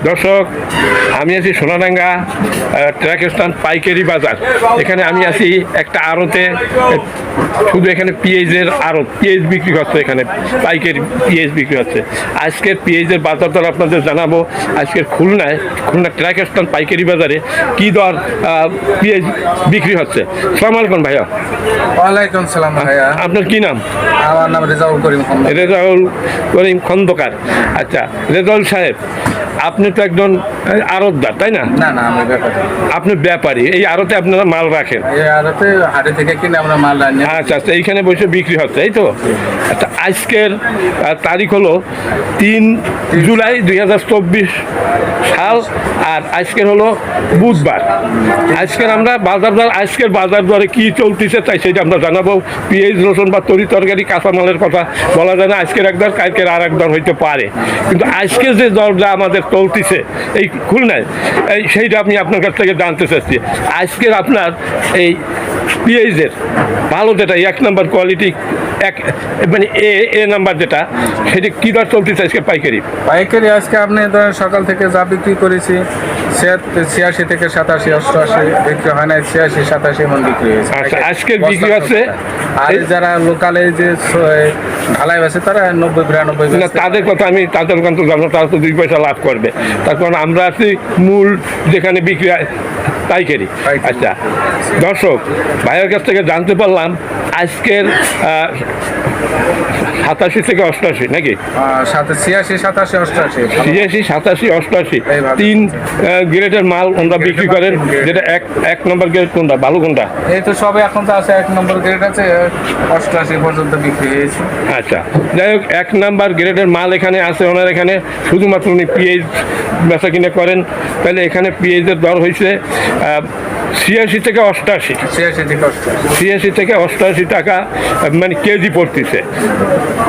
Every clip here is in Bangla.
দর্শক, আমি আছি সোনাডাঙ্গা ট্রাক স্ট্যান্ড পাইকারি বাজার। এখানে আমি আছি একটা আড়তে, শুধু এখানে পেঁয়াজের আড়ত, পেঁয়াজ বিক্রি হচ্ছে, এখানে পাইকারি পেঁয়াজ বিক্রি হচ্ছে। আজকের পেঁয়াজের বাজার দর আপনাদের জানাবো। আজকের খুলনা ট্রাক স্ট্যান্ড পাইকারি বাজারে কী দর পেঁয়াজ বিক্রি হচ্ছে। সালাম আলাইকুম ভাইয়া। ওয়ালাইকুম সালাম ভাইয়া। আপনার কি নাম? আমার নাম রেজাউল করিম। রেজাউল করিম খন্দকার। আচ্ছা রেজাউল সাহেব, আপনি তো একজন আড়তদার, তাই না? না না, আমি ব্যাপারী। আপনি ব্যাপারী, এই আড়তে আপনারা মাল রাখেন? এই আড়তে হাটে থেকে কিনে আমরা মাল আনি। আচ্ছা আচ্ছা, এইখানে বসে বিক্রি হচ্ছে, এই তো? আচ্ছা, আজকের তারিখ হলো 3 জুলাই 2024 সাল, আর আজকের হলো বুধবার। আজকের আমরা আজকের বাজার দরে কী চলতেছে তাই সেটা আমরা জানাবো। পেঁয়াজ রসুন বা তরি তরকারি কাঁচামালের কথা বলা যায় না। আজকের এক দর, কালকের আর এক দর হইতে পারে, কিন্তু আজকের যে দরটা আমাদের চলতেছে এই খুলনায়, সেইটা আমি আপনার কাছ থেকে জানতে চাচ্ছি। আজকের আপনার এই পেঁয়াজের ভালো যেটা 1 নম্বর কোয়ালিটি, মানে এ নাম্বার যেটা, সেটা কী দর চলতেছে আজকে পাইকারি? পাইকারি আজকে আপনি ধরেন সকাল থেকে যা বিক্রি করেছি 86 থেকে 87, 88 বিক্রি হয় না, 86, 87 এমন বিক্রি হয়েছে। আচ্ছা, আজকের বিক্রি হচ্ছে। আর যারা লোকালে যে ঢালাই আছে তারা 90, 92। না, তাদের কথা আমি তাদের কথা জানো, তারা তো 2 পয়সা লাভ করবে। তার কারণ আমরা আছি মূল যেখানে বিক্রি হয় পাইকারি। আচ্ছা দর্শক, ভাইয়ের কাছ থেকে জানতে পারলাম আজকের 87 থেকে 88 নাকি? 86, 87, 88। 86, 87, 88 3 গ্রেডের মাল ওনারা বিক্রি করেন। যেটা এক নম্বর গ্রেড কোনটা, ভালো কোনটা? এই তো সবে এখন তো আছে 1 নম্বর গ্রেড আছে, 88 পর্যন্ত বিক্রি হয়েছে। আচ্ছা, যাই হোক, 1 নাম্বার গ্রেডের মাল এখানে আছে ওনার এখানে। শুধুমাত্র উনি পেঁয়াজ বেচা কিনে করেন। তাহলে এখানে পেঁয়াজের দর হয়েছে 86 থেকে 88। 86 থেকে 88 টাকা মানে কেজি পড়তেছে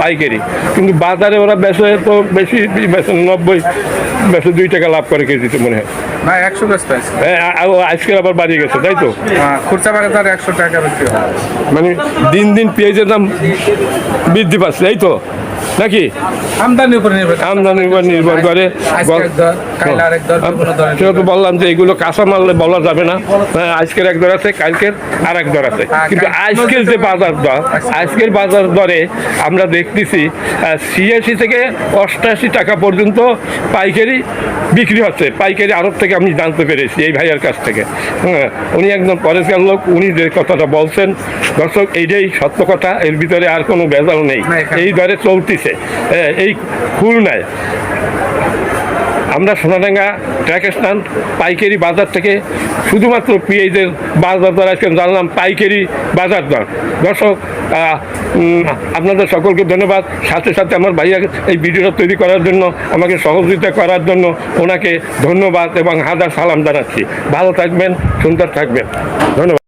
পাইকারি। কিন্তু বাজারে ওরা বেচে তো বেশি, বেচে 90, বেচে 2 টাকা লাভ করে কেজিতে মনে হয়। না, 100 বেচতে আছে। আজকের আবার বাড়িয়ে গেছে, তাই তো? খুচরা বাজার 100 টাকা বিক্রি হয়। মানে দিন দিন পেঁয়াজের দাম বৃদ্ধি পাচ্ছে, এই তো নাকি? আমদানির উপর নির্ভর করে। সেটা তো বললাম যে এগুলো কাঁচা মারলে বলা যাবে না। আজকের এক দর আছে, কালকের আর এক দর আছে। কিন্তু আজকের যে বাজার দর, আজকের বাজার দরে আমরা দেখতেছি 86 থেকে 88 টাকা পর্যন্ত পাইকারি বিক্রি হচ্ছে। পাইকারি আড়ত থেকে আমি জানতে পেরেছি এই ভাইয়ের কাছ থেকে। উনি একদম পরিষ্কার লোক, উনি যে কথাটা বলছেন দর্শক, এইটাই সত্য কথা, এর ভিতরে আর কোনো ভেজাল নেই। এই দরে চলতেছে এই খুলনায়। আমরা সোনাডাঙ্গা ট্রাক স্ট্যান্ড পাইকারি বাজার থেকে শুধুমাত্র পেঁয়াজের বাজার দর আজকে জানলাম, পাইকারি বাজার দর। দর্শক, আপনাদের সকলকে ধন্যবাদ। সাথে সাথে আমার ভাইয়া এই ভিডিওটা তৈরি করার জন্য, আমাকে সহযোগিতা করার জন্য ওনাকে ধন্যবাদ এবং হাজার সালাম জানাচ্ছি। ভালো থাকবেন, সুন্দর থাকবেন, ধন্যবাদ।